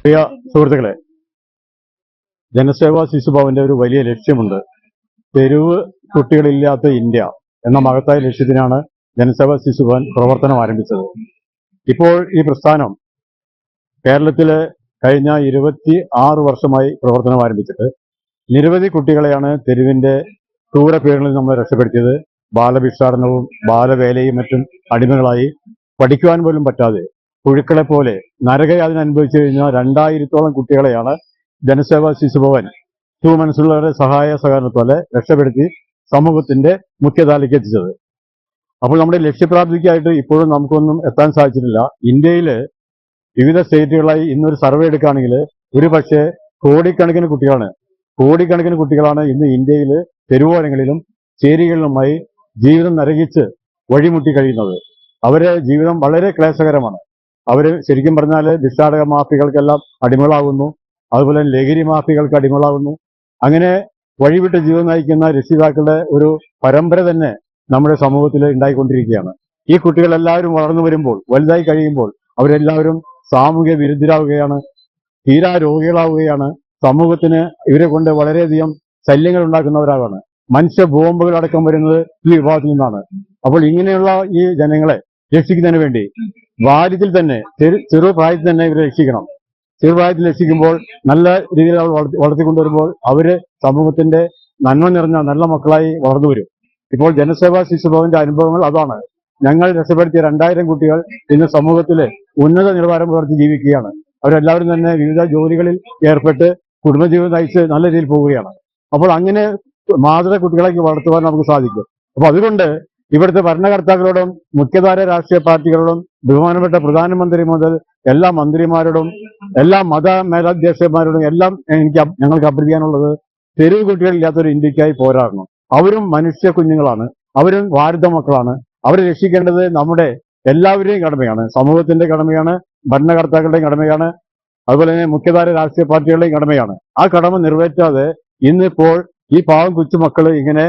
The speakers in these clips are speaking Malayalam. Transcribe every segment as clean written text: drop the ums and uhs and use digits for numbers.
പ്രിയ സുഹൃത്തുക്കളെ, ജനസേവാ ശിശുഭവന്റെ ഒരു വലിയ ലക്ഷ്യമുണ്ട്. തെരുവ് കുട്ടികളില്ലാത്ത ഇന്ത്യ എന്ന മഹത്തായ ലക്ഷ്യത്തിനാണ് ജനസേവാ ശിശുഭവൻ പ്രവർത്തനം ആരംഭിച്ചത്. ഇപ്പോൾ ഈ പ്രസ്ഥാനം കേരളത്തിലെ കഴിഞ്ഞ 26 വർഷമായി പ്രവർത്തനം ആരംഭിച്ചിട്ട് നിരവധി കുട്ടികളെയാണ് തെരുവിന്റെ ക്രൂരപീഡനങ്ങളിൽ നമ്മൾ രക്ഷപ്പെടുത്തിയത്. ബാലഭിക്ഷാടനവും ബാലവേലയും മറ്റും അടിമകളായി പഠിക്കുവാൻ പോലും പറ്റാതെ പുഴുക്കളെ പോലെ നരകയാതന അനുഭവിച്ചു കഴിഞ്ഞ 2000-ഓളം കുട്ടികളെയാണ് ജനസേവാ ശിശുഭവൻ മനസ്സുള്ളവരുടെ സഹായ സഹകരണത്തോടെ രക്ഷപ്പെടുത്തി സമൂഹത്തിന്റെ മുഖ്യധാരയ്ക്ക് എത്തിച്ചത്. അപ്പോൾ നമ്മുടെ ലക്ഷ്യപ്രാപ്തിക്കായിട്ട് ഇപ്പോഴും നമുക്കൊന്നും എത്താൻ സാധിച്ചിട്ടില്ല. ഇന്ത്യയിൽ വിവിധ സ്റ്റേറ്റുകളായി ഇന്നൊരു സർവേ എടുക്കുകയാണെങ്കിൽ ഒരു പക്ഷേ കോടിക്കണക്കിന് കുട്ടികളാണ് ഇന്ന് ഇന്ത്യയിൽ തെരുവോരങ്ങളിലും ചേരികളിലുമായി ജീവിതം നരകിച്ച് വഴിമുട്ടി കഴിയുന്നത്. അവരുടെ ജീവിതം വളരെ ക്ലേശകരമാണ്. അവര് ശരിക്കും പറഞ്ഞാൽ ഭിക്ഷാടക മാഫികൾക്കെല്ലാം അടിമകളാകുന്നു, അതുപോലെ ലഹരി മാഫികൾക്ക് അടിമകളാകുന്നു. അങ്ങനെ വഴിവിട്ട് ജീവിതം നയിക്കുന്ന രക്ഷിതാക്കളുടെ ഒരു പരമ്പര തന്നെ നമ്മുടെ സമൂഹത്തിൽ ഉണ്ടായിക്കൊണ്ടിരിക്കുകയാണ്. ഈ കുട്ടികളെല്ലാവരും വളർന്നു വരുമ്പോൾ, വലുതായി കഴിയുമ്പോൾ അവരെല്ലാവരും സാമൂഹ്യ വിരുദ്ധരാകുകയാണ്, തീരാ രോഗികളാവുകയാണ്. സമൂഹത്തിന് ഇവരെ കൊണ്ട് വളരെയധികം ശല്യങ്ങൾ ഉണ്ടാക്കുന്നവരാകാണ്. മനുഷ്യ ബോംബുകൾ അടക്കം വരുന്നത് ഈ വിഭാഗത്തിൽ നിന്നാണ്. അപ്പോൾ ഇങ്ങനെയുള്ള ഈ ജനങ്ങളെ രക്ഷിക്കുന്നതിന് വേണ്ടി ബാല്യത്തിൽ തന്നെ ചെറുപ്രായത്തിൽ തന്നെ ഇവരെ രക്ഷിക്കണം. ചെറുപ്രായത്തിൽ രക്ഷിക്കുമ്പോൾ നല്ല രീതിയിൽ അവർ വളർത്തിക്കൊണ്ടുവരുമ്പോൾ അവര് സമൂഹത്തിന്റെ നന്മ നിറഞ്ഞ നല്ല മക്കളായി വളർന്നു വരും. ഇപ്പോൾ ജനസേവാ ശിശുഭവന്റെ അനുഭവങ്ങൾ അതാണ്. ഞങ്ങൾ രക്ഷപ്പെടുത്തിയ 2000 കുട്ടികൾ ഇന്ന് സമൂഹത്തിലെ ഉന്നത നിലവാരം പുലർത്തി ജീവിക്കുകയാണ്. അവരെല്ലാവരും തന്നെ വിവിധ ജോലികളിൽ ഏർപ്പെട്ട് കുടുംബജീവിതം നയിച്ച് നല്ല രീതിയിൽ പോവുകയാണ്. അപ്പോൾ അങ്ങനെ മാതൃ കുട്ടികളേക്ക് വളർത്തുവാൻ നമുക്ക് സാധിക്കും. അപ്പൊ അതുകൊണ്ട് ഇവിടുത്തെ ഭരണകർത്താക്കളോടും മുഖ്യധാര രാഷ്ട്രീയ പാർട്ടികളോടും ബഹുമാനപ്പെട്ട പ്രധാനമന്ത്രി മുതൽ എല്ലാ മന്ത്രിമാരോടും എല്ലാ മത മേലധ്യക്ഷന്മാരോടും എല്ലാം ഞങ്ങൾക്ക് അഭ്യർത്ഥിക്കാനുള്ളത്, തെരുവ് കുട്ടികളില്ലാത്തൊരു ഇന്ത്യക്കായി പോരാടണം. അവരും മനുഷ്യ കുഞ്ഞുങ്ങളാണ്, അവരും ഭാരത മക്കളാണ്. അവരെ രക്ഷിക്കേണ്ടത് നമ്മുടെ എല്ലാവരുടെയും കടമയാണ്, സമൂഹത്തിന്റെ കടമയാണ്, ഭരണകർത്താക്കളുടെയും കടമയാണ്, അതുപോലെ തന്നെ മുഖ്യധാര രാഷ്ട്രീയ പാർട്ടികളുടെയും കടമയാണ്. ആ കടമ നിറവേറ്റാതെ ഇന്നിപ്പോൾ ഈ പാവം കൊച്ചുമക്കള് ഇങ്ങനെ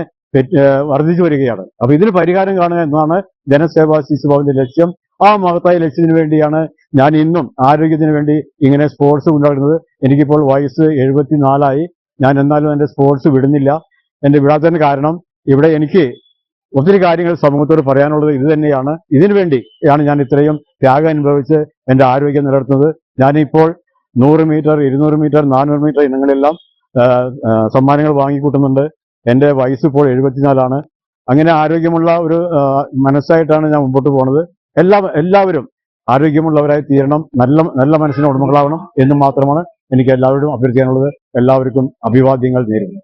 വർദ്ധിച്ചു വരികയാണ്. അപ്പൊ ഇതിന് പരിഹാരം കാണുക എന്നതാണ് ജനസേവാ ശിശുഭവന്റെ ലക്ഷ്യം. ആ മഹത്തായ ലക്ഷ്യത്തിന് വേണ്ടിയാണ് ഞാൻ ഇന്നും ആരോഗ്യത്തിന് വേണ്ടി ഇങ്ങനെ സ്പോർട്സ് കൊണ്ടുവരുന്നത്. എനിക്കിപ്പോൾ വയസ്സ് 74 ഞാൻ എന്നാലും എന്റെ സ്പോർട്സ് വിടുന്നില്ല. എന്റെ വിടാത്തതിന് കാരണം ഇവിടെ എനിക്ക് ഒത്തിരി കാര്യങ്ങൾ സമൂഹത്തോട് പറയാനുള്ളത് ഇത് തന്നെയാണ്. ഇതിനു വേണ്ടിയാണ് ഞാൻ ഇത്രയും ത്യാഗം അനുഭവിച്ച് എന്റെ ആരോഗ്യം നിലനിർത്തുന്നത്. ഞാനിപ്പോൾ 100 മീറ്റർ, 200 മീറ്റർ, 400 മീറ്റർ ഇനങ്ങളെല്ലാം സമ്മാനങ്ങൾ വാങ്ങിക്കൂട്ടുന്നുണ്ട്. എന്റെ വയസ്സ് ഇപ്പോൾ 74. അങ്ങനെ ആരോഗ്യമുള്ള ഒരു മനസ്സായിട്ടാണ് ഞാൻ മുമ്പോട്ട് പോകുന്നത്. എല്ലാവരും ആരോഗ്യമുള്ളവരായി തീരണം, നല്ല മനസ്സിന് ഉടമകളാവണം എന്ന് മാത്രമാണ് എനിക്ക് എല്ലാവരോടും അഭ്യർത്ഥിക്കാനുള്ളത്. എല്ലാവർക്കും അഭിവാദ്യങ്ങൾ നേരുന്നു.